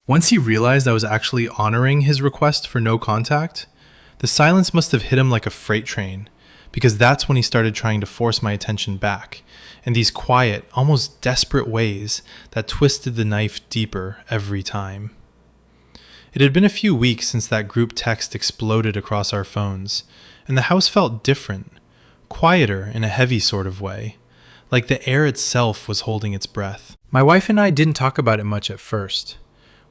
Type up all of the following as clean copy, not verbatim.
Once he realized I was actually honoring his request for no contact, the silence must have hit him like a freight train, because that's when he started trying to force my attention back, in these quiet, almost desperate ways that twisted the knife deeper every time. It had been a few weeks since that group text exploded across our phones, and the house felt different, quieter in a heavy sort of way, like the air itself was holding its breath. My wife and I didn't talk about it much at first.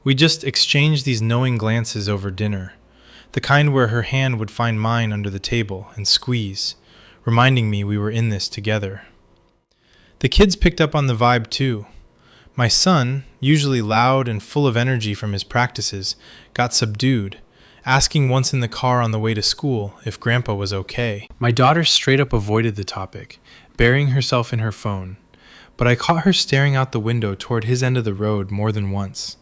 We just exchanged these knowing glances over dinner, the kind where her hand would find mine under the table and squeeze, reminding me we were in this together. The kids picked up on the vibe too. My son, usually loud and full of energy from his practices, got subdued, asking once in the car on the way to school if Grandpa was okay. My daughter straight up avoided the topic, burying herself in her phone, but I caught her staring out the window toward his end of the road more than once,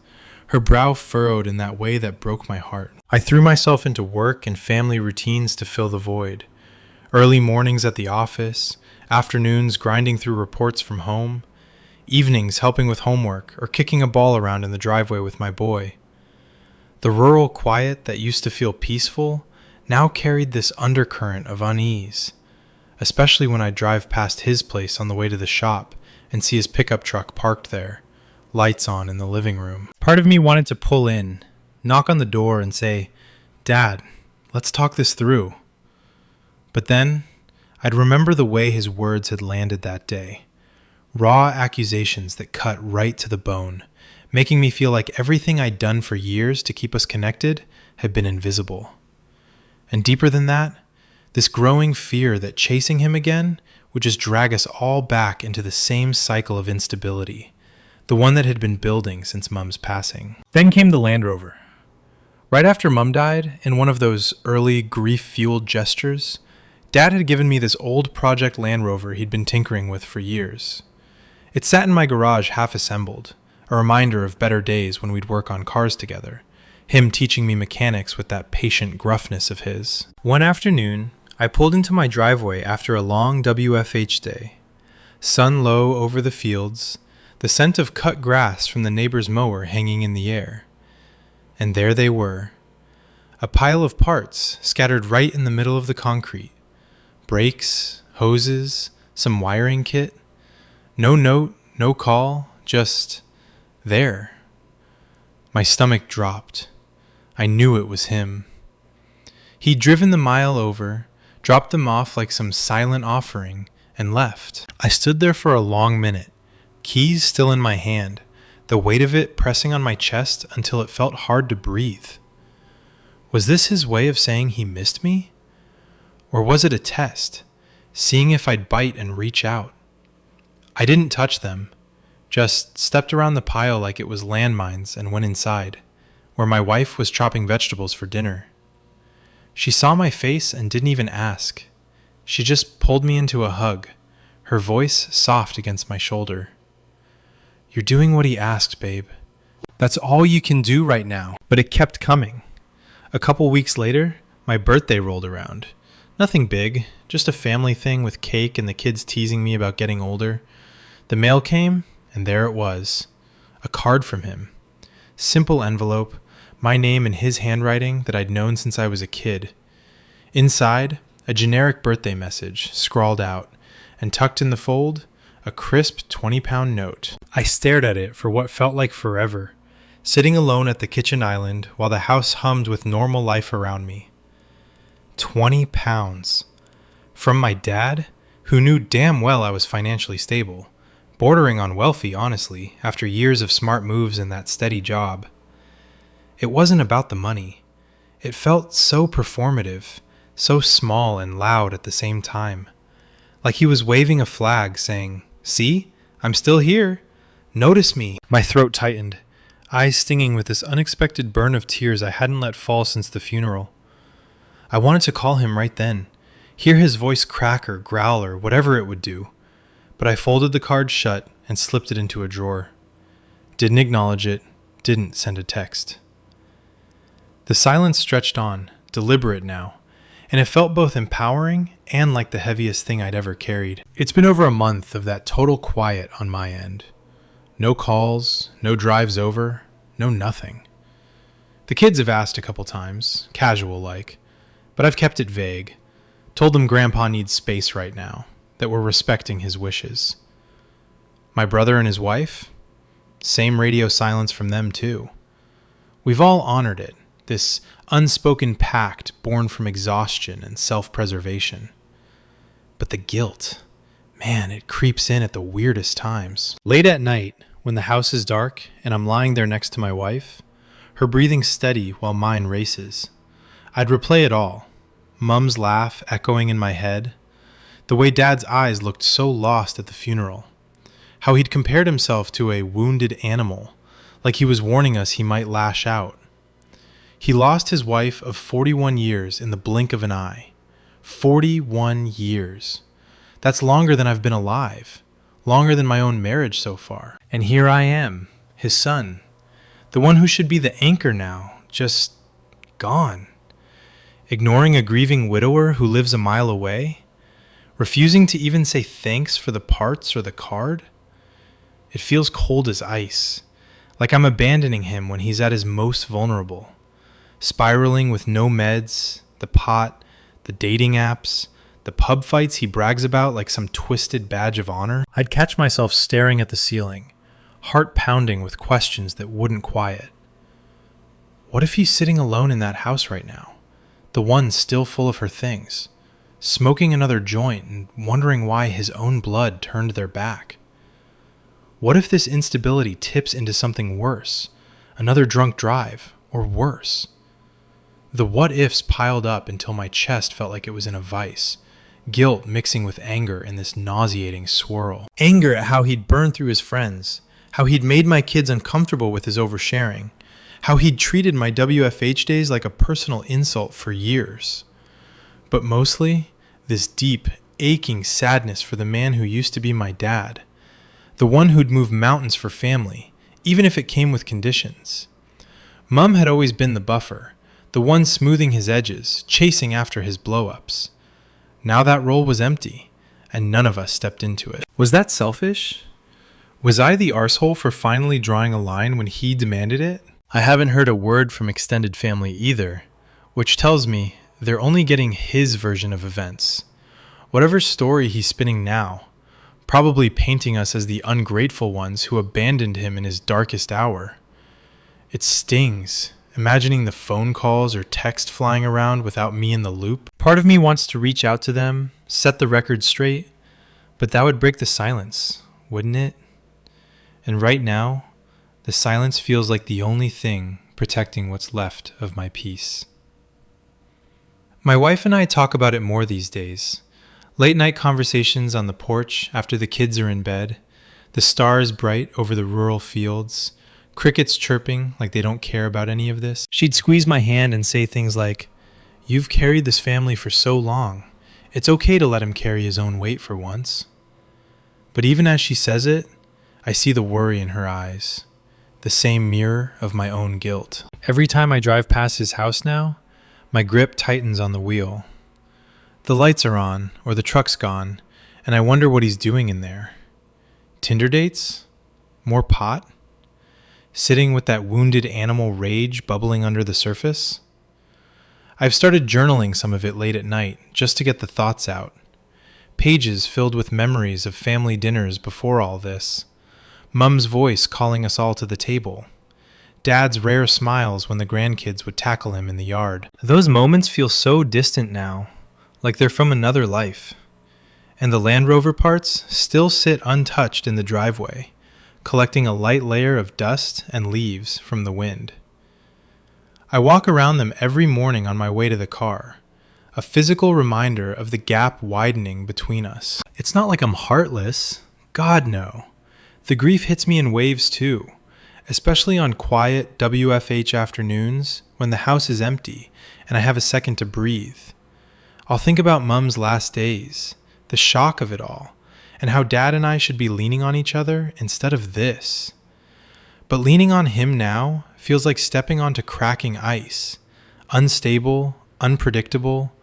her brow furrowed in that way that broke my heart. I threw myself into work and family routines to fill the void. Early mornings at the office, afternoons grinding through reports from home, evenings helping with homework or kicking a ball around in the driveway with my boy. The rural quiet that used to feel peaceful now carried this undercurrent of unease, especially when I drive past his place on the way to the shop and see his pickup truck parked there, lights on in the living room. Part of me wanted to pull in, knock on the door and say, "Dad, let's talk this through." But then, I'd remember the way his words had landed that day. Raw accusations that cut right to the bone, making me feel like everything I'd done for years to keep us connected had been invisible. And deeper than that, this growing fear that chasing him again would just drag us all back into the same cycle of instability, the one that had been building since Mum's passing. Then came the Land Rover. Right after Mum died, in one of those early grief-fueled gestures, Dad had given me this old Project Land Rover he'd been tinkering with for years. It sat in my garage half-assembled, a reminder of better days when we'd work on cars together, him teaching me mechanics with that patient gruffness of his. One afternoon, I pulled into my driveway after a long WFH day. Sun low over the fields, the scent of cut grass from the neighbor's mower hanging in the air. And there they were, a pile of parts scattered right in the middle of the concrete. Brakes, hoses, some wiring kit. No note, no call, just there. My stomach dropped. I knew it was him. He'd driven the mile over, dropped them off like some silent offering, and left. I stood there for a long minute, keys still in my hand, the weight of it pressing on my chest until it felt hard to breathe. Was this his way of saying he missed me? Or was it a test, seeing if I'd bite and reach out? I didn't touch them, just stepped around the pile like it was landmines and went inside, where my wife was chopping vegetables for dinner. She saw my face and didn't even ask. She just pulled me into a hug, her voice soft against my shoulder. "You're doing what he asked, babe. That's all you can do right now." But it kept coming. A couple weeks later, my birthday rolled around. Nothing big, just a family thing with cake and the kids teasing me about getting older. The mail came, and there it was. A card from him. Simple envelope, my name in his handwriting that I'd known since I was a kid. Inside, a generic birthday message, scrawled out, and tucked in the fold, a crisp 20-pound note. I stared at it for what felt like forever, sitting alone at the kitchen island while the house hummed with normal life around me. 20 pounds. From my dad, who knew damn well I was financially stable, bordering on wealthy, honestly, after years of smart moves and that steady job. It wasn't about the money. It felt so performative, so small and loud at the same time. Like he was waving a flag saying, "See? I'm still here. Notice me." My throat tightened, eyes stinging with this unexpected burn of tears I hadn't let fall since the funeral. I wanted to call him right then, hear his voice crack or growl or whatever it would do, but I folded the card shut and slipped it into a drawer. Didn't acknowledge it, didn't send a text. The silence stretched on, deliberate now, and it felt both empowering and like the heaviest thing I'd ever carried. It's been over a month of that total quiet on my end. No calls, no drives over, no nothing. The kids have asked a couple times, casual-like, but I've kept it vague. Told them Grandpa needs space right now, that we're respecting his wishes. My brother and his wife? Same radio silence from them, too. We've all honored it, this unspoken pact born from exhaustion and self-preservation. But the guilt, man, it creeps in at the weirdest times. Late at night, when the house is dark and I'm lying there next to my wife, her breathing steady while mine races, I'd replay it all. Mum's laugh echoing in my head, the way Dad's eyes looked so lost at the funeral, how he'd compared himself to a wounded animal, like he was warning us he might lash out. He lost his wife of 41 years in the blink of an eye. 41 years. That's longer than I've been alive, longer than my own marriage so far. And here I am, his son, the one who should be the anchor now, just gone. Ignoring a grieving widower who lives a mile away, refusing to even say thanks for the parts or the card. It feels cold as ice, like I'm abandoning him when he's at his most vulnerable, spiraling with no meds, the pot, the dating apps, the pub fights he brags about like some twisted badge of honor. I'd catch myself staring at the ceiling, heart pounding with questions that wouldn't quiet. What if he's sitting alone in that house right now, the one still full of her things, smoking another joint and wondering why his own blood turned their back? What if this instability tips into something worse, another drunk drive, or worse? The what-ifs piled up until my chest felt like it was in a vice, guilt mixing with anger in this nauseating swirl. Anger at how he'd burned through his friends, how he'd made my kids uncomfortable with his oversharing, how he'd treated my WFH days like a personal insult for years. But mostly, this deep, aching sadness for the man who used to be my dad, the one who'd move mountains for family, even if it came with conditions. Mum had always been the buffer, the one smoothing his edges, chasing after his blow-ups. Now that role was empty, and none of us stepped into it. Was that selfish? Was I the arsehole for finally drawing a line when he demanded it? I haven't heard a word from extended family either, which tells me they're only getting his version of events. Whatever story he's spinning now, probably painting us as the ungrateful ones who abandoned him in his darkest hour. It stings, imagining the phone calls or text flying around without me in the loop. Part of me wants to reach out to them, set the record straight, but that would break the silence, wouldn't it? And right now, the silence feels like the only thing protecting what's left of my peace. My wife and I talk about it more these days. Late night conversations on the porch after the kids are in bed, the stars bright over the rural fields, crickets chirping like they don't care about any of this. She'd squeeze my hand and say things like, "You've carried this family for so long. It's okay to let him carry his own weight for once." But even as she says it, I see the worry in her eyes, the same mirror of my own guilt. Every time I drive past his house now, my grip tightens on the wheel. The lights are on, or the truck's gone, and I wonder what he's doing in there. Tinder dates? More pot? Sitting with that wounded animal rage bubbling under the surface? I've started journaling some of it late at night, just to get the thoughts out. Pages filled with memories of family dinners before all this. Mum's voice calling us all to the table. Dad's rare smiles when the grandkids would tackle him in the yard. Those moments feel so distant now, like they're from another life. And the Land Rover parts still sit untouched in the driveway, collecting a light layer of dust and leaves from the wind. I walk around them every morning on my way to the car, a physical reminder of the gap widening between us. It's not like I'm heartless. God, no. The grief hits me in waves too, especially on quiet WFH afternoons when the house is empty and I have a second to breathe. I'll think about Mum's last days, the shock of it all, and how Dad and I should be leaning on each other instead of this. But leaning on him now feels like stepping onto cracking ice, unstable, unpredictable,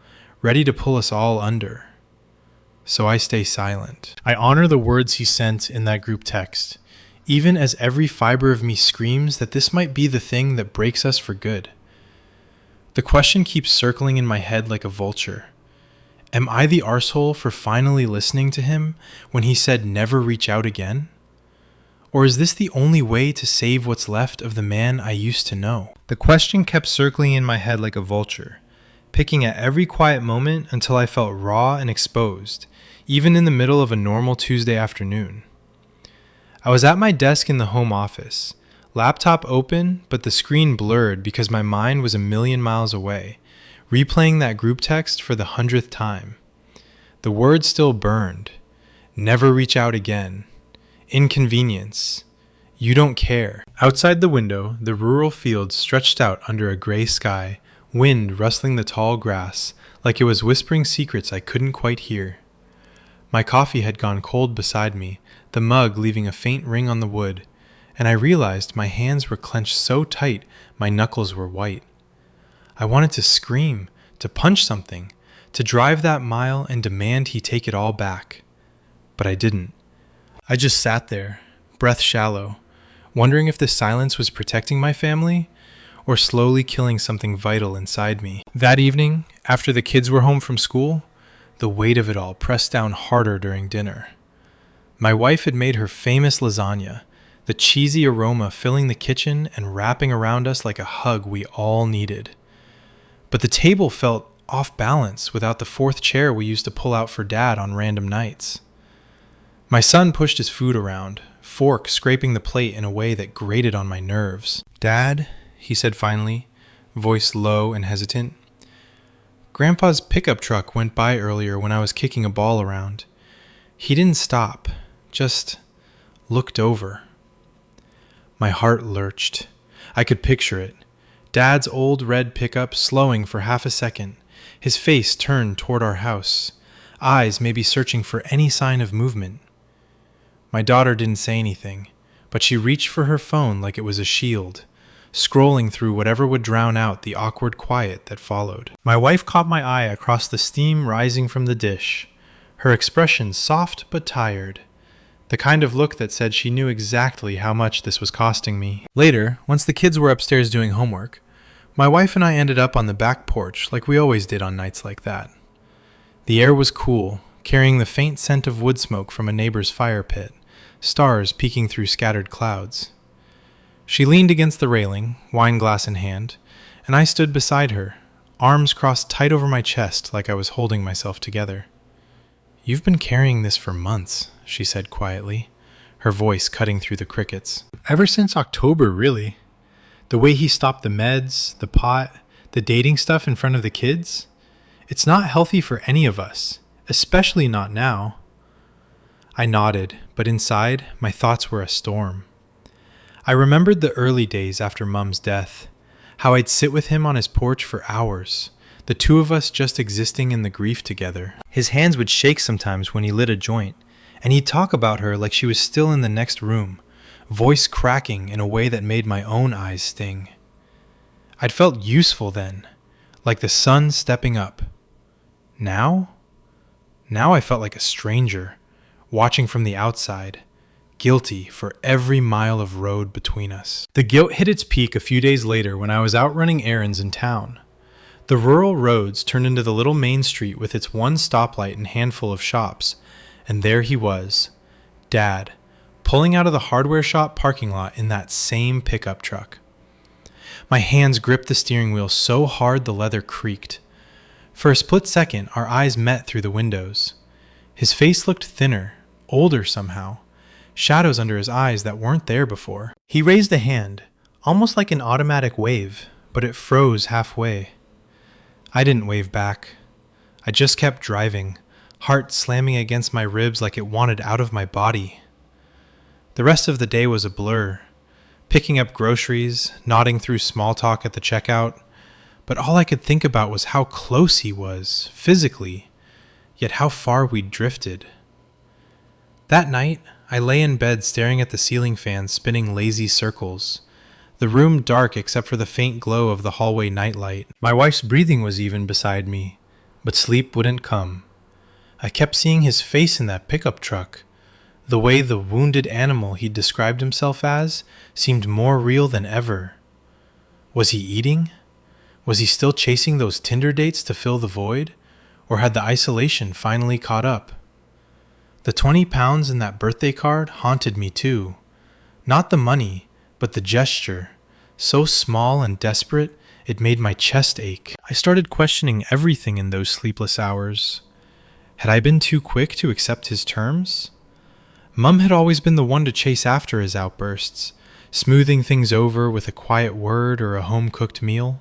ready to pull us all under. So I stay silent. I honor the words he sent in that group text, even as every fiber of me screams that this might be the thing that breaks us for good. The question keeps circling in my head like a vulture. Am I the arsehole for finally listening to him when he said never reach out again? Or is this the only way to save what's left of the man I used to know? The question kept circling in my head like a vulture, picking at every quiet moment until I felt raw and exposed, even in the middle of a normal Tuesday afternoon. I was at my desk in the home office, laptop open, but the screen blurred because my mind was a million miles away, replaying that group text for the 100th time. The words still burned. Never reach out again. Inconvenience. You don't care. Outside the window, the rural fields stretched out under a gray sky, wind rustling the tall grass like it was whispering secrets I couldn't quite hear. My coffee had gone cold beside me, the mug leaving a faint ring on the wood, and I realized my hands were clenched so tight my knuckles were white. I wanted to scream, to punch something, to drive that mile and demand he take it all back. But I didn't. I just sat there, breath shallow, wondering if the silence was protecting my family or slowly killing something vital inside me. That evening, after the kids were home from school, the weight of it all pressed down harder during dinner. My wife had made her famous lasagna, the cheesy aroma filling the kitchen and wrapping around us like a hug we all needed. But the table felt off balance without the fourth chair we used to pull out for Dad on random nights. My son pushed his food around, fork scraping the plate in a way that grated on my nerves. "Dad," he said finally, voice low and hesitant. "Grandpa's pickup truck went by earlier when I was kicking a ball around. He didn't stop, just looked over." My heart lurched. I could picture it. Dad's old red pickup slowing for half a second, his face turned toward our house, eyes maybe searching for any sign of movement. My daughter didn't say anything, but she reached for her phone like it was a shield, scrolling through whatever would drown out the awkward quiet that followed. My wife caught my eye across the steam rising from the dish, her expression soft but tired, the kind of look that said she knew exactly how much this was costing me. Later, once the kids were upstairs doing homework, my wife and I ended up on the back porch like we always did on nights like that. The air was cool, carrying the faint scent of wood smoke from a neighbor's fire pit, stars peeking through scattered clouds. She leaned against the railing, wine glass in hand, and I stood beside her, arms crossed tight over my chest like I was holding myself together. "You've been carrying this for months," she said quietly, her voice cutting through the crickets. "Ever since October, really. The way he stopped the meds, the pot, the dating stuff in front of the kids. It's not healthy for any of us, especially not now." I nodded, but inside, my thoughts were a storm. I remembered the early days after Mum's death, how I'd sit with him on his porch for hours, the two of us just existing in the grief together. His hands would shake sometimes when he lit a joint, and he'd talk about her like she was still in the next room, voice cracking in a way that made my own eyes sting. I'd felt useful then, like the sun stepping up. Now I felt like a stranger, watching from the outside, guilty for every mile of road between us. The guilt hit its peak a few days later when I was out running errands in town. The rural roads turned into the little main street with its one stoplight and handful of shops, and there he was, Dad, pulling out of the hardware shop parking lot in that same pickup truck. My hands gripped the steering wheel so hard the leather creaked. For a split second, our eyes met through the windows. His face looked thinner, older somehow, shadows under his eyes that weren't there before. He raised a hand, almost like an automatic wave, but it froze halfway. I didn't wave back. I just kept driving, heart slamming against my ribs like it wanted out of my body. The rest of the day was a blur, picking up groceries, nodding through small talk at the checkout, but all I could think about was how close he was, physically, yet how far we'd drifted. That night, I lay in bed staring at the ceiling fan spinning lazy circles, the room dark except for the faint glow of the hallway nightlight. My wife's breathing was even beside me, but sleep wouldn't come. I kept seeing his face in that pickup truck, The way the wounded animal he'd described himself as seemed more real than ever. Was he eating? Was he still chasing those Tinder dates to fill the void? Or had the isolation finally caught up? The 20 pounds in that birthday card haunted me too. Not the money, but the gesture. So small and desperate, it made my chest ache. I started questioning everything in those sleepless hours. Had I been too quick to accept his terms? Mum had always been the one to chase after his outbursts, smoothing things over with a quiet word or a home-cooked meal.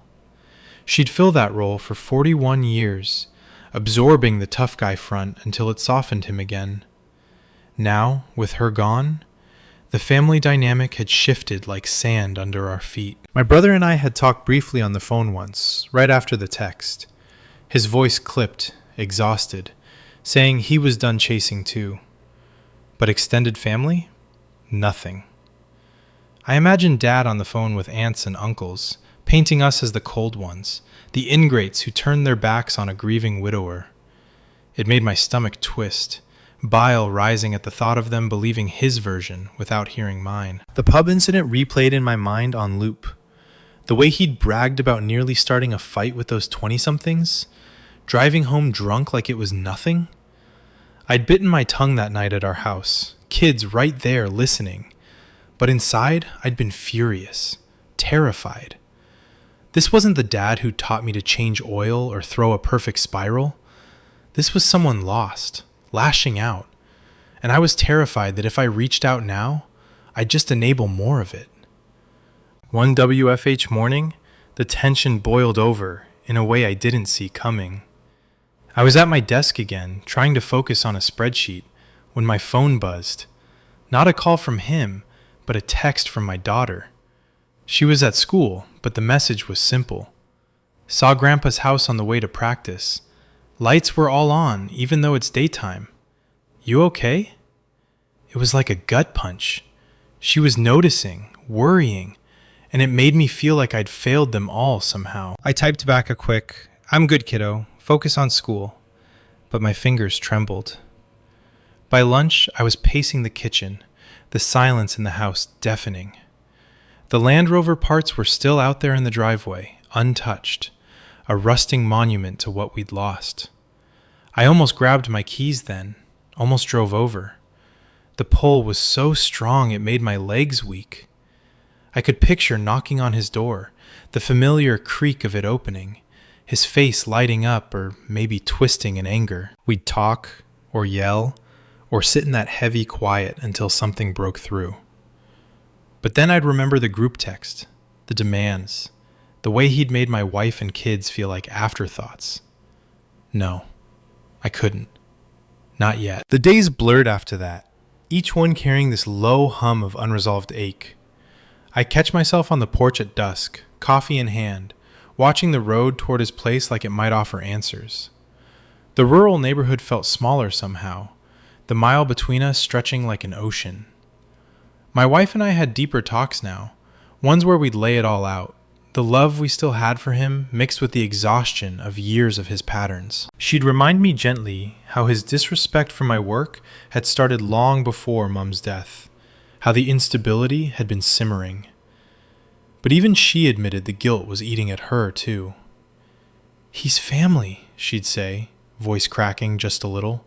She'd fill that role for 41 years, absorbing the tough guy front until it softened him again. Now, with her gone, the family dynamic had shifted like sand under our feet. My brother and I had talked briefly on the phone once, right after the text. His voice clipped, exhausted, saying he was done chasing too. But extended family? Nothing. I imagined Dad on the phone with aunts and uncles, painting us as the cold ones, the ingrates who turned their backs on a grieving widower. It made my stomach twist, bile rising at the thought of them believing his version without hearing mine. The pub incident replayed in my mind on loop. The way he'd bragged about nearly starting a fight with those 20-somethings, driving home drunk like it was nothing. I'd bitten my tongue that night at our house, kids right there listening. But inside, I'd been furious, terrified. This wasn't the dad who taught me to change oil or throw a perfect spiral. This was someone lost, lashing out. And I was terrified that if I reached out now, I'd just enable more of it. One WFH morning, the tension boiled over in a way I didn't see coming. I was at my desk again, trying to focus on a spreadsheet, when my phone buzzed. Not a call from him, but a text from my daughter. She was at school, but the message was simple. Saw Grandpa's house on the way to practice. Lights were all on, even though it's daytime. You okay? It was like a gut punch. She was noticing, worrying, and it made me feel like I'd failed them all somehow. I typed back a quick, "I'm good, kiddo. Focus on school." But my fingers trembled. By lunch, I was pacing the kitchen, the silence in the house deafening. The Land Rover parts were still out there in the driveway, untouched, a rusting monument to what we'd lost. I almost grabbed my keys then, almost drove over. The pull was so strong it made my legs weak. I could picture knocking on his door, the familiar creak of it opening, his face lighting up or maybe twisting in anger. We'd talk, or yell, or sit in that heavy quiet until something broke through. But then I'd remember the group text, the demands, the way he'd made my wife and kids feel like afterthoughts. No, I couldn't. Not yet. The days blurred after that, each one carrying this low hum of unresolved ache. I'd catch myself on the porch at dusk, coffee in hand, watching the road toward his place like it might offer answers. The rural neighborhood felt smaller somehow, the mile between us stretching like an ocean. My wife and I had deeper talks now, ones where we'd lay it all out, the love we still had for him mixed with the exhaustion of years of his patterns. She'd remind me gently how his disrespect for my work had started long before Mum's death, how the instability had been simmering. But even she admitted the guilt was eating at her too. "He's family," she'd say, voice cracking just a little.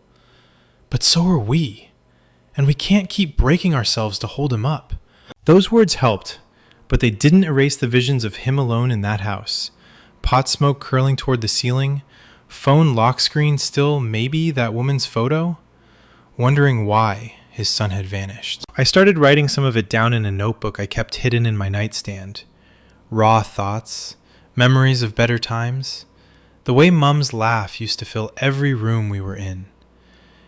"But so are we, and we can't keep breaking ourselves to hold him up." Those words helped, but they didn't erase the visions of him alone in that house. Pot smoke curling toward the ceiling, phone lock screen still maybe that woman's photo, wondering why his son had vanished. I started writing some of it down in a notebook I kept hidden in my nightstand. Raw thoughts, memories of better times, the way Mum's laugh used to fill every room we were in.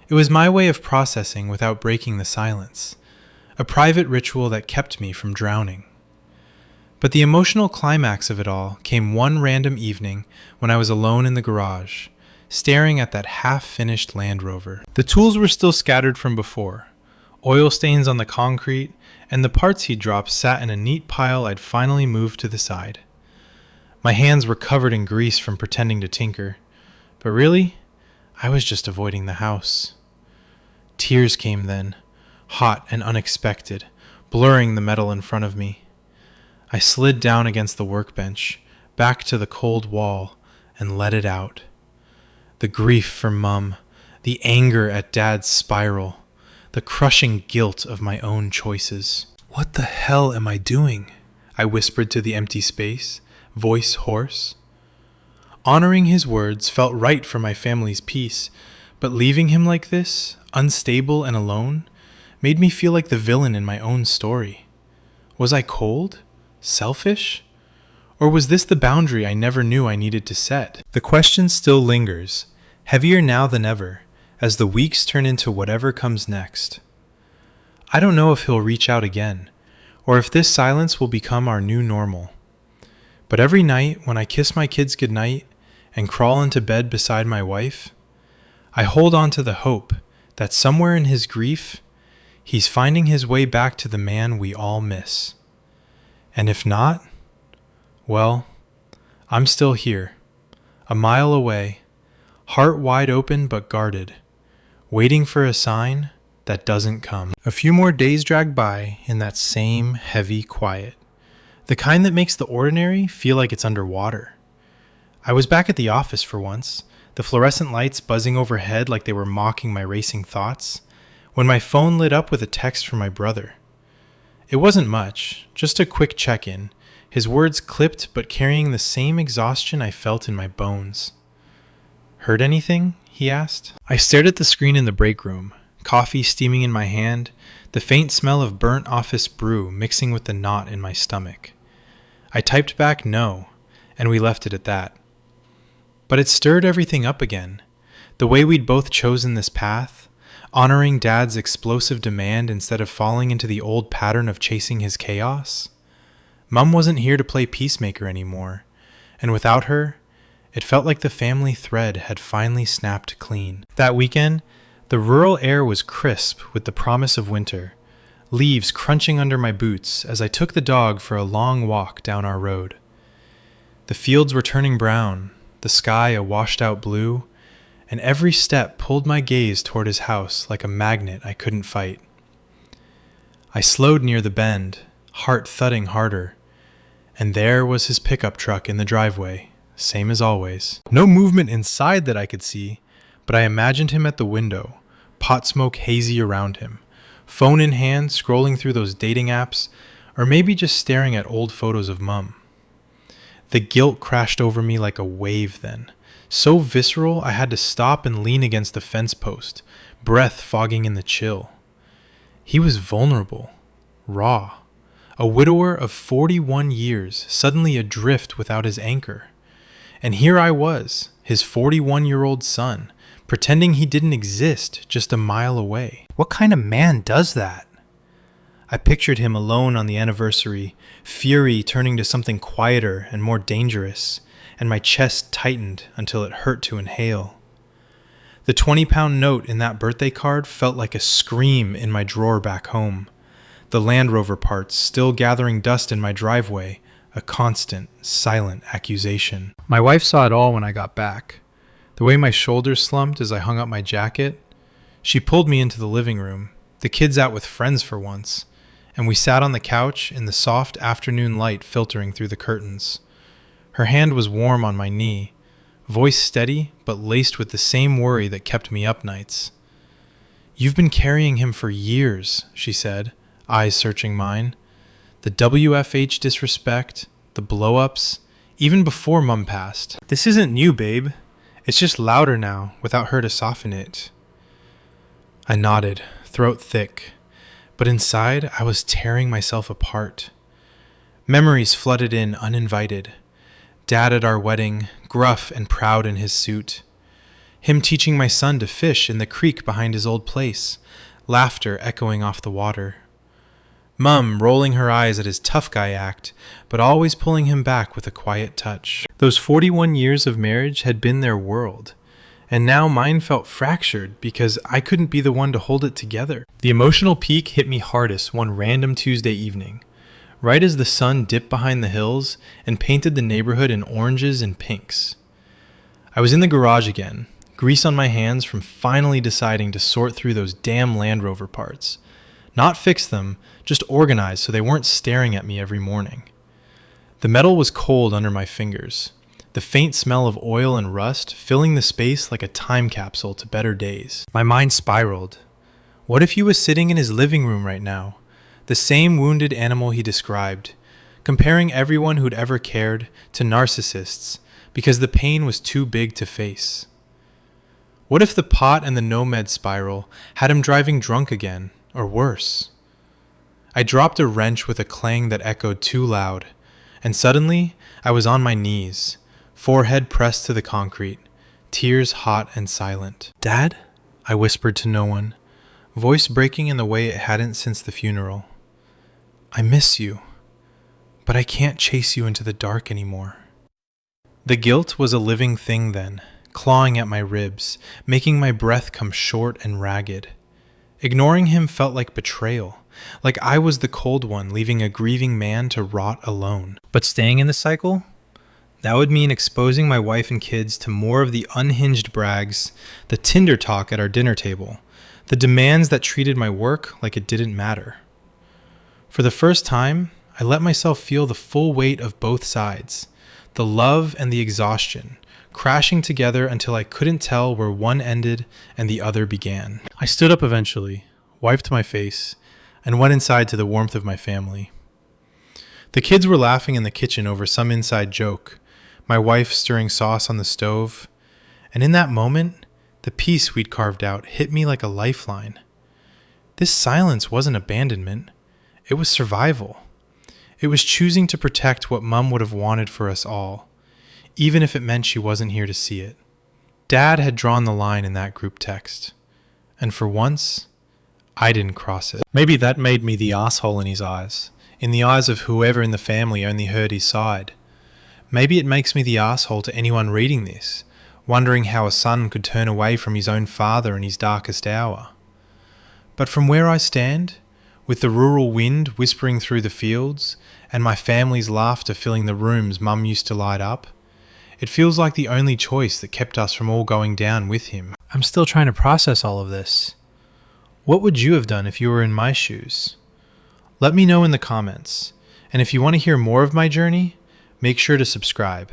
It was my way of processing without breaking the silence, a private ritual that kept me from drowning. But the emotional climax of it all came one random evening when I was alone in the garage, staring at that half-finished Land Rover. The tools were still scattered from before, oil stains on the concrete, and the parts he'd dropped sat in a neat pile I'd finally moved to the side. My hands were covered in grease from pretending to tinker, but really, I was just avoiding the house. Tears came then, hot and unexpected, blurring the metal in front of me. I slid down against the workbench, back to the cold wall, and let it out. The grief for Mum, the anger at Dad's spiral, the crushing guilt of my own choices. "What the hell am I doing?" I whispered to the empty space, voice hoarse. Honoring his words felt right for my family's peace, but leaving him like this, unstable and alone, made me feel like the villain in my own story. Was I cold? Selfish? Or was this the boundary I never knew I needed to set? The question still lingers, heavier now than ever, as the weeks turn into whatever comes next. I don't know if he'll reach out again, or if this silence will become our new normal. But every night when I kiss my kids goodnight and crawl into bed beside my wife, I hold on to the hope that somewhere in his grief, he's finding his way back to the man we all miss. And if not, well, I'm still here, a mile away, heart wide open but guarded, waiting for a sign that doesn't come. A few more days drag by in that same heavy quiet, the kind that makes the ordinary feel like it's underwater. I was back at the office for once, the fluorescent lights buzzing overhead like they were mocking my racing thoughts, when my phone lit up with a text from my brother. It wasn't much, just a quick check-in, his words clipped but carrying the same exhaustion I felt in my bones. "Heard anything?" he asked. I stared at the screen in the break room, coffee steaming in my hand, the faint smell of burnt office brew mixing with the knot in my stomach. I typed back no, and we left it at that. But it stirred everything up again, the way we'd both chosen this path, honoring Dad's explosive demand instead of falling into the old pattern of chasing his chaos. Mum wasn't here to play peacemaker anymore, and without her, it felt like the family thread had finally snapped clean. That weekend, the rural air was crisp with the promise of winter, leaves crunching under my boots as I took the dog for a long walk down our road. The fields were turning brown, the sky a washed-out blue, and every step pulled my gaze toward his house like a magnet I couldn't fight. I slowed near the bend, heart thudding harder, and there was his pickup truck in the driveway, same as always. No movement inside that I could see, but I imagined him at the window, pot smoke hazy around him, phone in hand scrolling through those dating apps, or maybe just staring at old photos of Mum. The guilt crashed over me like a wave then, so visceral I had to stop and lean against the fence post, breath fogging in the chill. He was vulnerable, raw, a widower of 41 years, suddenly adrift without his anchor. And here I was, his 41-year-old son, pretending he didn't exist just a mile away. What kind of man does that? I pictured him alone on the anniversary, fury turning to something quieter and more dangerous, and my chest tightened until it hurt to inhale. The 20-pound note in that birthday card felt like a scream in my drawer back home. The Land Rover parts still gathering dust in my driveway, a constant, silent accusation. My wife saw it all when I got back. The way my shoulders slumped as I hung up my jacket. She pulled me into the living room, the kids out with friends for once, and we sat on the couch in the soft afternoon light filtering through the curtains. Her hand was warm on my knee, voice steady but laced with the same worry that kept me up nights. "You've been carrying him for years," she said, eyes searching mine. The WFH disrespect, the blow-ups, even before Mum passed. "This isn't new, babe. It's just louder now, without her to soften it." I nodded, throat thick, but inside I was tearing myself apart. Memories flooded in uninvited. Dad at our wedding, gruff and proud in his suit. Him teaching my son to fish in the creek behind his old place, laughter echoing off the water. Mum rolling her eyes at his tough guy act, but always pulling him back with a quiet touch. Those 41 years of marriage had been their world, and now mine felt fractured because I couldn't be the one to hold it together. The emotional peak hit me hardest one random Tuesday evening, right as the sun dipped behind the hills and painted the neighborhood in oranges and pinks. I was in the garage again, grease on my hands from finally deciding to sort through those damn Land Rover parts. Not fix them, just organize so they weren't staring at me every morning. The metal was cold under my fingers, the faint smell of oil and rust filling the space like a time capsule to better days. My mind spiraled. What if he was sitting in his living room right now, the same wounded animal he described, comparing everyone who'd ever cared to narcissists because the pain was too big to face? What if the pot and the nomad spiral had him driving drunk again, or worse? I dropped a wrench with a clang that echoed too loud, and suddenly I was on my knees, forehead pressed to the concrete, tears hot and silent. "Dad?" I whispered to no one, voice breaking in the way it hadn't since the funeral. "I miss you, but I can't chase you into the dark anymore." The guilt was a living thing then, clawing at my ribs, making my breath come short and ragged. Ignoring him felt like betrayal, like I was the cold one leaving a grieving man to rot alone. But staying in the cycle? That would mean exposing my wife and kids to more of the unhinged brags, the Tinder talk at our dinner table, the demands that treated my work like it didn't matter. For the first time, I let myself feel the full weight of both sides, the love and the exhaustion, crashing together until I couldn't tell where one ended and the other began. I stood up eventually, wiped my face, and went inside to the warmth of my family. The kids were laughing in the kitchen over some inside joke, my wife stirring sauce on the stove, and in that moment, the peace we'd carved out hit me like a lifeline. This silence wasn't abandonment, it was survival. It was choosing to protect what Mum would have wanted for us all, even if it meant she wasn't here to see it. Dad had drawn the line in that group text, and for once, I didn't cross it. Maybe that made me the asshole in his eyes, in the eyes of whoever in the family only heard his side. Maybe it makes me the asshole to anyone reading this, wondering how a son could turn away from his own father in his darkest hour. But from where I stand, with the rural wind whispering through the fields, and my family's laughter filling the rooms Mum used to light up, it feels like the only choice that kept us from all going down with him. I'm still trying to process all of this. What would you have done if you were in my shoes? Let me know in the comments, and if you want to hear more of my journey, make sure to subscribe.